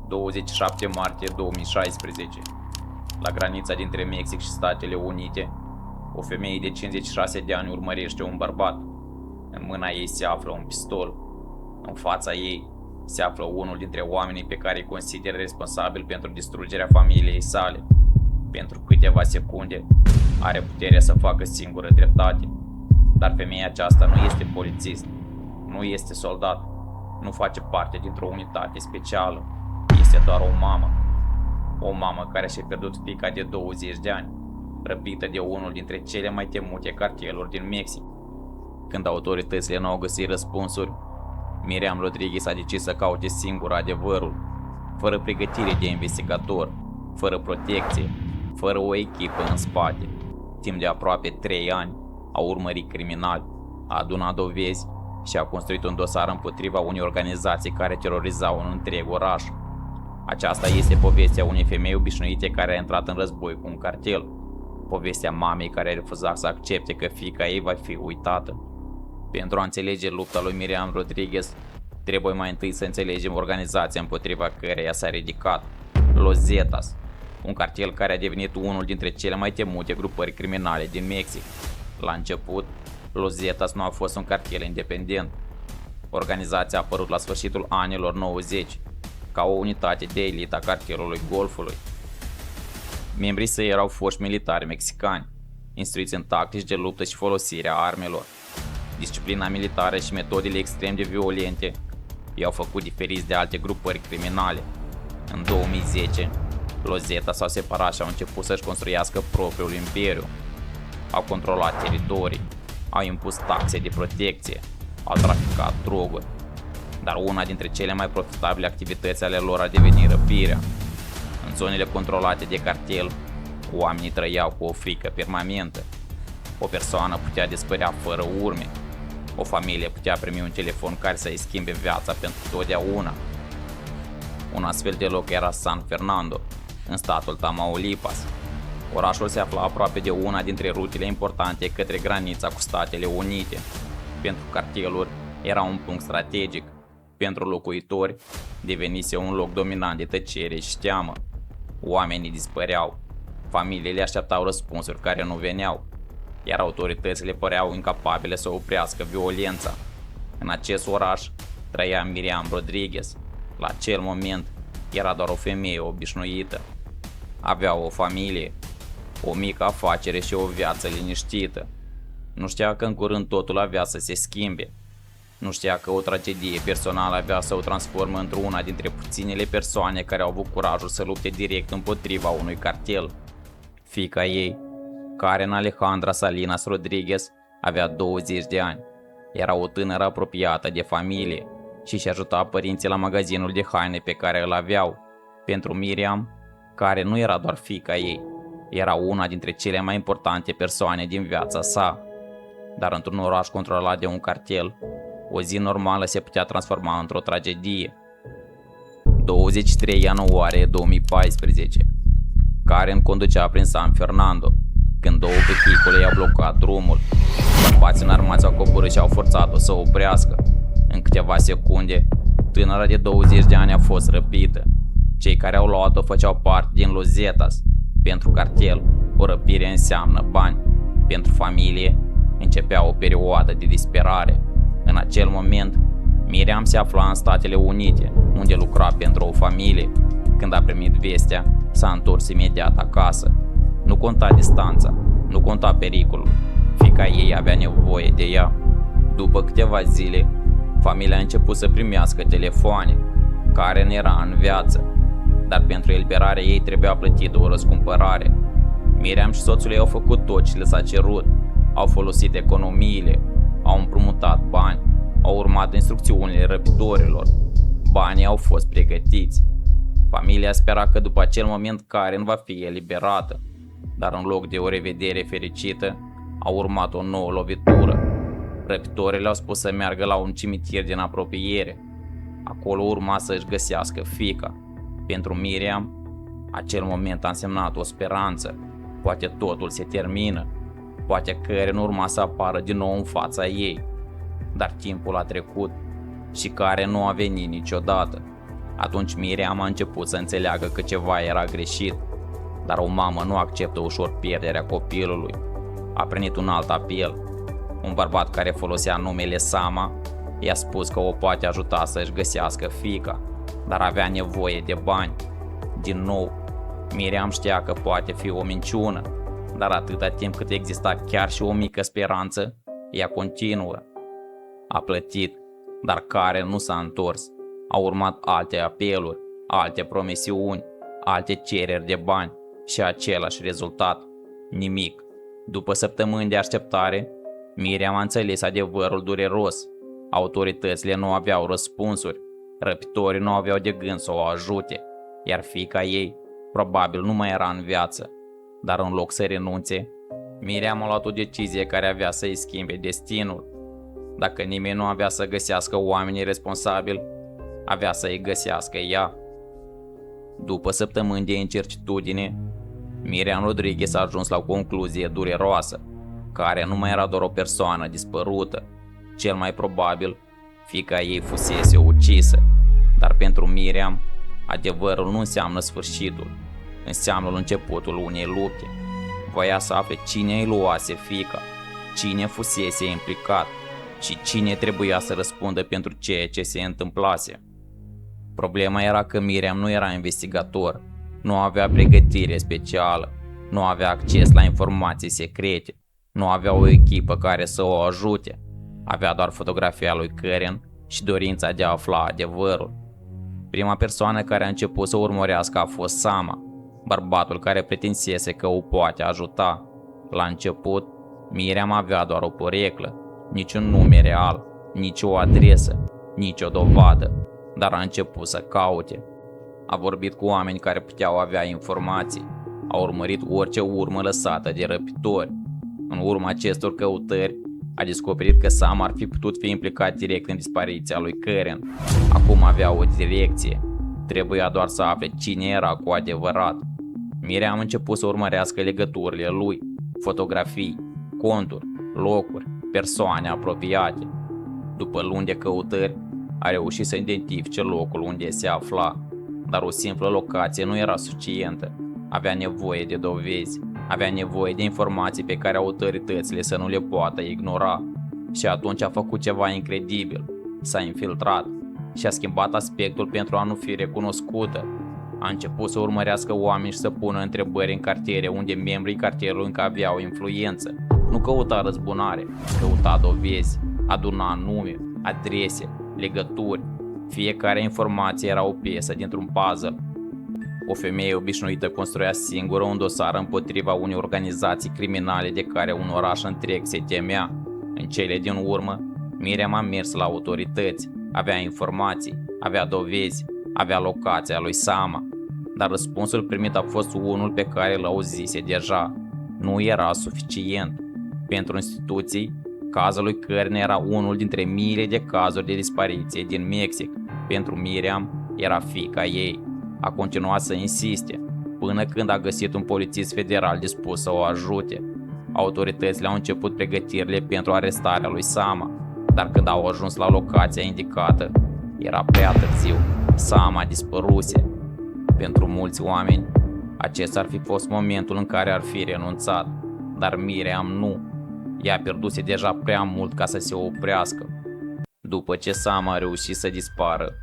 27 martie 2016, la granița dintre Mexic și Statele Unite, o femeie de 56 de ani urmărește un bărbat. În mâna ei se află un pistol. În fața ei se află unul dintre oamenii pe care îi consideră responsabil pentru distrugerea familiei sale. Pentru câteva secunde are puterea să facă singură dreptate. Dar femeia aceasta nu este polițist, nu este soldat, nu face parte dintr-o unitate specială. Este doar o mamă. O mamă care și-a pierdut fiica de 20 de ani, răpită de unul dintre cele mai temute carteluri din Mexic. Când autoritățile n-au găsit răspunsuri, Miriam Rodriguez a decis să caute singur adevărul, fără pregătire de investigator, fără protecție, fără o echipă în spate. Timp de aproape 3 ani a urmărit criminali, a adunat dovezi și a construit un dosar împotriva unei organizații care terorizau un întreg oraș. Aceasta este povestea unei femei obișnuite care a intrat în război cu un cartel. Povestea mamei care a refuzat să accepte că fiica ei va fi uitată. Pentru a înțelege lupta lui Miriam Rodriguez, trebuie mai întâi să înțelegem organizația împotriva căreia s-a ridicat, Los Zetas, un cartel care a devenit unul dintre cele mai temute grupări criminale din Mexic. La început, Los Zetas nu a fost un cartel independent. Organizația a apărut la sfârșitul anilor 90, ca o unitate de elită a cartelului Golfului. Membrii săi erau foști militari mexicani, instruiți în tactici de luptă și folosirea armelor. Disciplina militară și metodele extrem de violente i-au făcut diferiți de alte grupări criminale. În 2010, Los Zetas s-au separat și au început să-și construiască propriul imperiu. Au controlat teritorii, au impus taxe de protecție, au traficat droguri. Dar una dintre cele mai profitabile activități ale lor a devenit răpirea. În zonele controlate de cartel, oamenii trăiau cu o frică permanentă. O persoană putea dispărea fără urme. O familie putea primi un telefon care să-i schimbe viața pentru totdeauna. Un astfel de loc era San Fernando, în statul Tamaulipas. Orașul se afla aproape de una dintre rutele importante către granița cu Statele Unite. Pentru carteluri era un punct strategic. Pentru locuitori devenise un loc dominant de tăcere și teamă. Oamenii dispăreau. Familiile așteptau răspunsuri care nu veneau, iar autoritățile păreau incapabile să oprească violența. În acest oraș trăia Miriam Rodriguez. La acel moment era doar o femeie obișnuită. Avea o familie, o mică afacere și o viață liniștită. Nu știa că în curând totul avea să se schimbe. Nu știa că o tragedie personală avea să o transforme într-una dintre puținele persoane care au avut curajul să lupte direct împotriva unui cartel. Fiica ei, Karen Alejandra Salinas Rodriguez, avea 20 de ani. Era o tânără apropiată de familie și ajuta părinții la magazinul de haine pe care îl aveau. Pentru Miriam, care nu era doar fiica ei, era una dintre cele mai importante persoane din viața sa. Dar într-un oraș controlat de un cartel, o zi normală se putea transforma într-o tragedie. 23 ianuarie 2014. Karen conducea prin San Fernando, când două vehicule i-au blocat drumul. Bărbații înarmați au coborât și au forțat-o să oprească. În câteva secunde, tânăra de 20 de ani a fost răpită. Cei care au luat-o făceau parte din Los Zetas. Pentru cartel, o răpire înseamnă bani. Pentru familie, începea o perioadă de disperare. În acel moment, Miriam se afla în Statele Unite, unde lucra pentru o familie. Când a primit vestea, s-a întors imediat acasă. Nu conta distanța, nu conta pericolul. Fiica ei avea nevoie de ea. După câteva zile, familia a început să primească telefoane. Karen era în viață, dar pentru eliberarea ei trebuia plătită o răscumpărare. Miriam și soțul ei au făcut tot ce le s-a cerut. Au folosit economiile, au împrumutat bani, au urmat instrucțiunile răpitorilor. Banii au fost pregătiți. Familia spera că după acel moment Karen va fi eliberată, dar în loc de o revedere fericită, a urmat o nouă lovitură. Răpitorii le-au spus să meargă la un cimitir din apropiere. Acolo urma să își găsească fiica. Pentru Miriam, acel moment a însemnat o speranță. Poate totul se termină. Poate Karen urma să apară din nou în fața ei. Dar timpul a trecut și Karen nu a venit niciodată. Atunci Miriam a început să înțeleagă că ceva era greșit, dar o mamă nu acceptă ușor pierderea copilului. A primit un alt apel. Un bărbat care folosea numele Sama i-a spus că o poate ajuta să-și găsească fiica, dar avea nevoie de bani. Din nou, Miriam știa că poate fi o minciună, dar atâta timp cât exista chiar și o mică speranță, ea continuă. A plătit, dar Karen nu s-a întors. Au urmat alte apeluri, alte promisiuni, alte cereri de bani și același rezultat. Nimic. După săptămâni de așteptare, Miriam a înțeles adevărul dureros. Autoritățile nu aveau răspunsuri, răpitorii nu aveau de gând să o ajute, iar fiica ei probabil nu mai era în viață. Dar în loc să renunțe, Miriam a luat o decizie care avea să-i schimbe destinul. Dacă nimeni nu avea să găsească oamenii responsabili, avea să-i găsească ea. După săptămâni de incertitudine, Miriam Rodriguez a ajuns la o concluzie dureroasă, care nu mai era doar o persoană dispărută. Cel mai probabil, fiica ei fusese ucisă. Dar pentru Miriam, adevărul nu înseamnă sfârșitul, înseamnă începutul unei lupte. Voia să afle cine îi luase fiica, cine fusese implicat și cine trebuia să răspundă pentru ceea ce se întâmplase. Problema era că Miriam nu era investigator, nu avea pregătire specială, nu avea acces la informații secrete, nu avea o echipă care să o ajute, avea doar fotografia lui Karen și dorința de a afla adevărul. Prima persoană care a început să o urmărească a fost Sama, bărbatul care pretinsese că o poate ajuta. La început, Miriam avea doar o poreclă, niciun nume real, nici o adresă, nici o dovadă, dar a început să caute. A vorbit cu oameni care puteau avea informații, a urmărit orice urmă lăsată de răpitori. În urma acestor căutări, a descoperit că Sam ar fi putut fi implicat direct în dispariția lui Karen. Acum avea o direcție, trebuia doar să afle cine era cu adevărat. Miriam a început să urmărească legăturile lui, fotografii, conturi, locuri, persoane apropiate. După luni de căutări, a reușit să identifice locul unde se afla, dar o simplă locație nu era suficientă. Avea nevoie de dovezi, avea nevoie de informații pe care autoritățile să nu le poată ignora. Și atunci a făcut ceva incredibil. S-a infiltrat și a schimbat aspectul pentru a nu fi recunoscută. A început să urmărească oameni și să pună întrebări în cartiere unde membrii cartierului încă aveau influență. Nu căuta răzbunare, căuta dovezi, aduna nume, adrese, legături. Fiecare informație era o piesă dintr-un puzzle. O femeie obișnuită construia singură un dosar împotriva unei organizații criminale de care un oraș întreg se temea. În cele din urmă, Miriam a mers la autorități, avea informații, avea dovezi, avea locația lui Sama, dar răspunsul primit a fost unul pe care îl auzise deja. Nu era suficient. Pentru instituții, cazul lui Karen era unul dintre miile de cazuri de dispariție din Mexic. Pentru Miriam era fiica ei. A continuat să insiste, până când a găsit un polițist federal dispus să o ajute. Autoritățile au început pregătirile pentru arestarea lui Sama, dar când au ajuns la locația indicată, era prea târziu. Sama dispăruse. Pentru mulți oameni, acesta ar fi fost momentul în care ar fi renunțat, dar Miriam nu. Ea pierduse deja prea mult ca să se oprească. După ce Sama a reușit să dispară,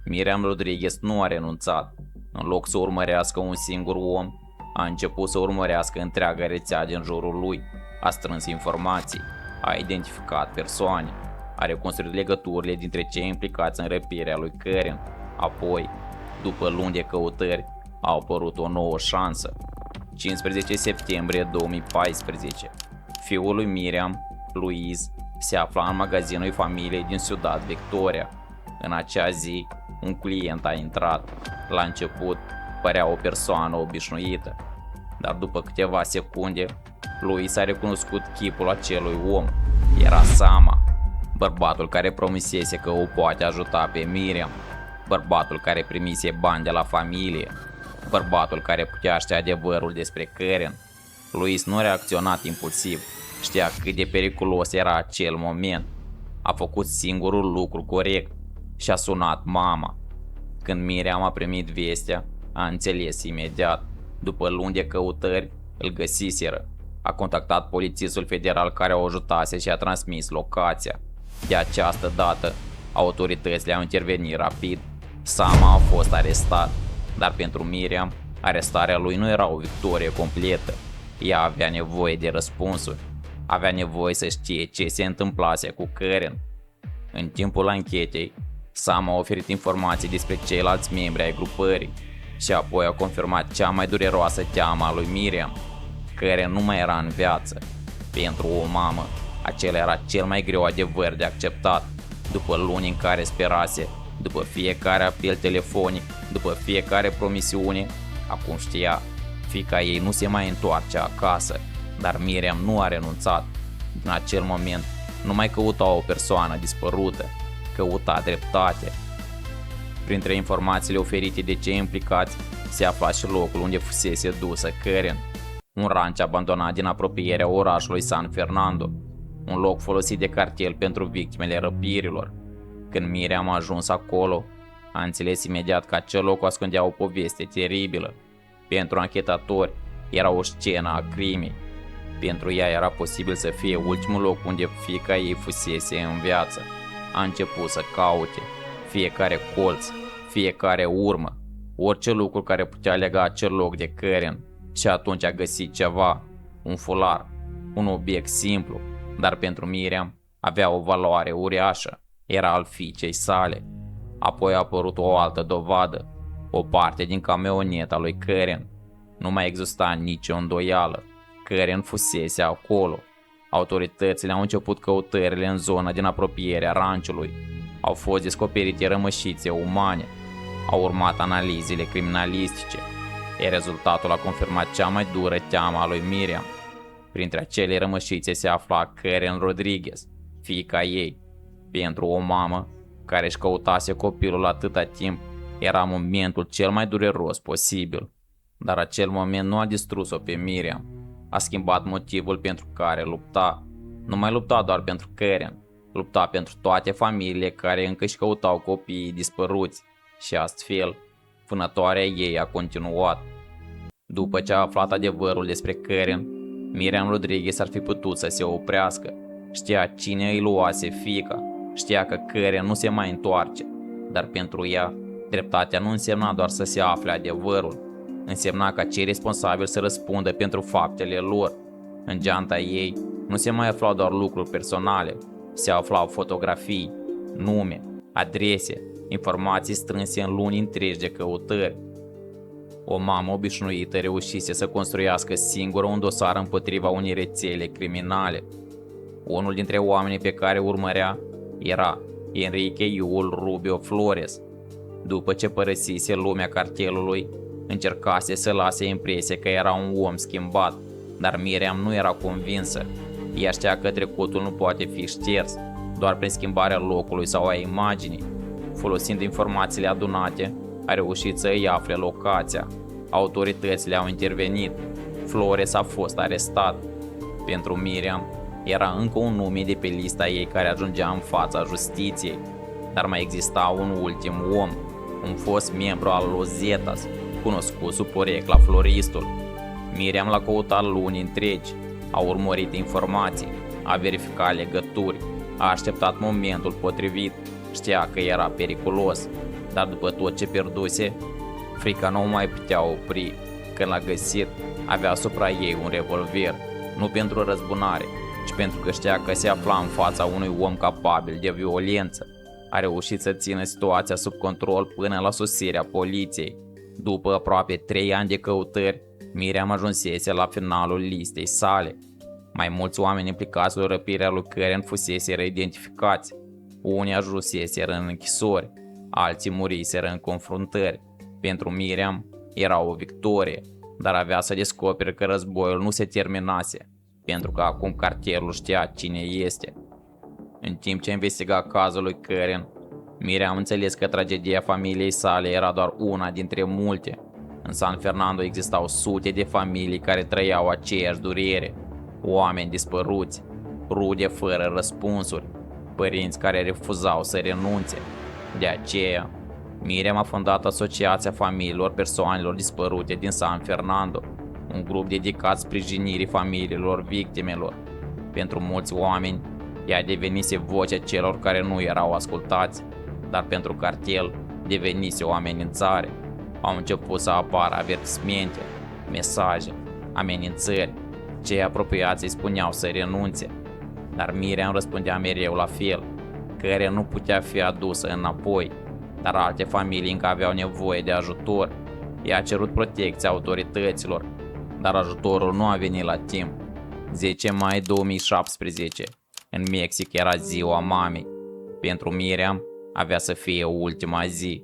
Miriam Rodriguez nu a renunțat. În loc să urmărească un singur om, a început să urmărească întreaga rețea din jurul lui. A strâns informații, a identificat persoane, a reconstruit legăturile dintre cei implicați în răpirea lui Karen. Apoi, după luni de căutări, a apărut o nouă șansă. 15 septembrie 2014. Fiul lui Miriam, Luis, se afla în magazinul familiei din Ciudad Victoria. În acea zi, un client a intrat. La început, părea o persoană obișnuită, dar după câteva secunde, Luis a recunoscut chipul acelui om. Era Sama, bărbatul care promisese că o poate ajuta pe Miriam, bărbatul care primise bani de la familie, bărbatul care putea ști adevărul despre Karen. Luis nu a reacționat impulsiv, știa cât de periculos era acel moment. A făcut singurul lucru corect și a sunat mama. Când Miriam a primit vestea, a înțeles imediat. După luni de căutări, îl găsiseră. A contactat polițistul federal care o ajutase și a transmis locația. De această dată, autoritățile au intervenit rapid. Sama a fost arestat, dar pentru Miriam, arestarea lui nu era o victorie completă. Ea avea nevoie de răspunsuri. Avea nevoie să știe ce se întâmplase cu Karen. În timpul anchetei, Sam a oferit informații despre ceilalți membri ai grupării și apoi a confirmat cea mai dureroasă teamă a lui Miriam, care nu mai era în viață. Pentru o mamă, acela era cel mai greu adevăr de acceptat. După luni în care sperase, după fiecare apel telefonic, după fiecare promisiune, acum știa, fiica ei nu se mai întoarce acasă, dar Miriam nu a renunțat. În acel moment, nu mai căuta o persoană dispărută, căuta dreptate. Printre informațiile oferite de cei implicați se afla și locul unde fusese dusă Karen, un ranch abandonat din apropierea orașului San Fernando, un loc folosit de cartel pentru victimele răpirilor. Când Miriam a ajuns acolo, a înțeles imediat că acel loc ascundea o poveste teribilă. Pentru anchetatori, era o scenă a crimei. Pentru ea era posibil să fie ultimul loc unde fiica ei fusese în viață. A început să caute fiecare colț, fiecare urmă, orice lucru care putea lega acel loc de Karen. Și atunci a găsit ceva, un fular, un obiect simplu, dar pentru Miriam avea o valoare uriașă, era al fiicei sale. Apoi a apărut o altă dovadă, o parte din camioneta lui Karen. Nu mai exista nicio îndoială, Karen fusese acolo. Autoritățile au început căutările în zona din apropierea ranchului. Au fost descoperite rămășițe umane. Au urmat analizele criminalistice. Iar rezultatul a confirmat cea mai dură teamă a lui Miriam. Printre acele rămășițe se afla Karen Rodriguez, fiica ei. Pentru o mamă care își căutase copilul atâta timp, era momentul cel mai dureros posibil. Dar acel moment nu a distrus-o pe Miriam. A schimbat motivul pentru care lupta. Nu mai lupta doar pentru Karen, lupta pentru toate familiile care încă își căutau copiii dispăruți. Și astfel, vânătoarea ei a continuat. După ce a aflat adevărul despre Karen, Miriam Rodriguez ar fi putut să se oprească. Știa cine îi luase fiica, știa că Karen nu se mai întoarce, dar pentru ea, dreptatea nu însemna doar să se afle adevărul, însemna ca cei responsabili să răspundă pentru faptele lor. În geanta ei nu se mai aflau doar lucruri personale, se aflau fotografii, nume, adrese, informații strânse în luni întregi de căutări. O mamă obișnuită reușise să construiască singură un dosar împotriva unei rețele criminale. Unul dintre oamenii pe care urmărea era Enrique Yul Rubio Flores. După ce părăsise lumea cartelului, încercase să lase impresia că era un om schimbat, dar Miriam nu era convinsă. Ea știa că trecutul nu poate fi șters doar prin schimbarea locului sau a imaginii. Folosind informațiile adunate, a reușit să îi afle locația. Autoritățile au intervenit. Flores a fost arestat. Pentru Miriam, era încă un nume de pe lista ei care ajungea în fața justiției. Dar mai exista un ultim om, un fost membru al Los Zetas, cunoscut sub porecla Floristul. Miriam l-a căutat luni întregi, a urmărit informații, a verificat legături, a așteptat momentul potrivit, știa că era periculos, dar după tot ce pierduse, frica nu o mai putea opri. Când l-a găsit, avea asupra ei un revolver, nu pentru răzbunare, ci pentru că știa că se afla în fața unui om capabil de violență. A reușit să țină situația sub control până la sosirea poliției. După aproape 3 ani de căutări, Miriam ajunsese la finalul listei sale. Mai mulți oameni implicați în răpirea lui Karen fuseseră identificați. Unii ajunseseră în închisori, alții muriseră în confruntări. Pentru Miriam era o victorie, dar avea să descopere că războiul nu se terminase, pentru că acum cartelul știa cine este. În timp ce investiga cazul lui Karen, Miriam înțeles că tragedia familiei sale era doar una dintre multe. În San Fernando existau sute de familii care trăiau aceeași durere, oameni dispăruți, rude fără răspunsuri, părinți care refuzau să renunțe. De aceea, Miriam a fondat Asociația Familiilor Persoanelor Dispărute din San Fernando, un grup dedicat sprijinirii familiilor victimelor. Pentru mulți oameni, ea devenise vocea celor care nu erau ascultați, dar pentru cartel devenise o amenințare. Au început să apară avertismente, mesaje, amenințări. Cei apropiați îi spuneau să renunțe, dar Miriam răspundea mereu la fel, că nu putea fi adusă înapoi, dar alte familii încă aveau nevoie de ajutor. Ea a cerut protecția autorităților, dar ajutorul nu a venit la timp. 10 mai 2017, în Mexic era ziua mamei. Pentru Miriam avea să fie ultima zi.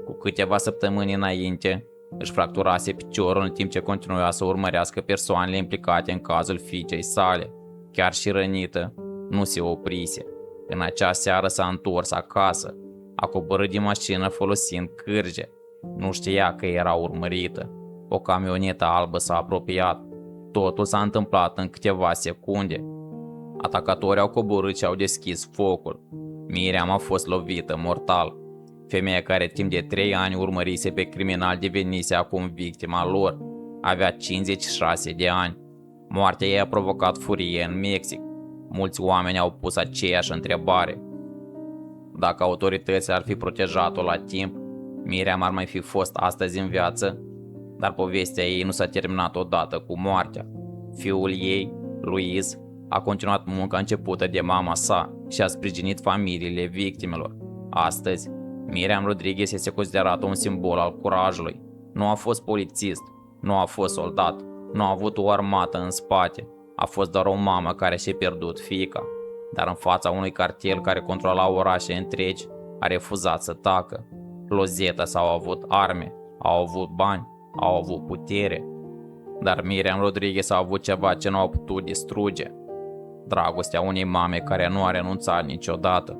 Cu câteva săptămâni înainte, își fracturase piciorul în timp ce continua să urmărească persoanele implicate în cazul fiicei sale. Chiar și rănită, nu se oprise. În acea seară s-a întors acasă. A coborât din mașină folosind cârje. Nu știa că era urmărită. O camionetă albă s-a apropiat. Totul s-a întâmplat în câteva secunde. Atacatorii au coborât și au deschis focul. Miriam a fost lovită mortal. Femeia care timp de 3 ani urmărise pe criminal devenise acum victima lor. Avea 56 de ani. Moartea ei a provocat furie în Mexic. Mulți oameni au pus aceeași întrebare. Dacă autoritățile ar fi protejat-o la timp, Miriam ar mai fi fost astăzi în viață? Dar povestea ei nu s-a terminat odată cu moartea. Fiul ei, Luis, a continuat munca începută de mama sa și a sprijinit familiile victimelor. Astăzi, Miriam Rodriguez este considerată un simbol al curajului. Nu a fost polițist, nu a fost soldat, nu a avut o armată în spate. A fost doar o mamă care și-a pierdut fiica. Dar în fața unui cartel care controla orașe întregi, a refuzat să tacă. Lozeta s-au avut arme, au avut bani, au avut putere. Dar Miriam Rodriguez a avut ceva ce nu au putut distruge. Dragostea unei mame care nu a renunțat niciodată.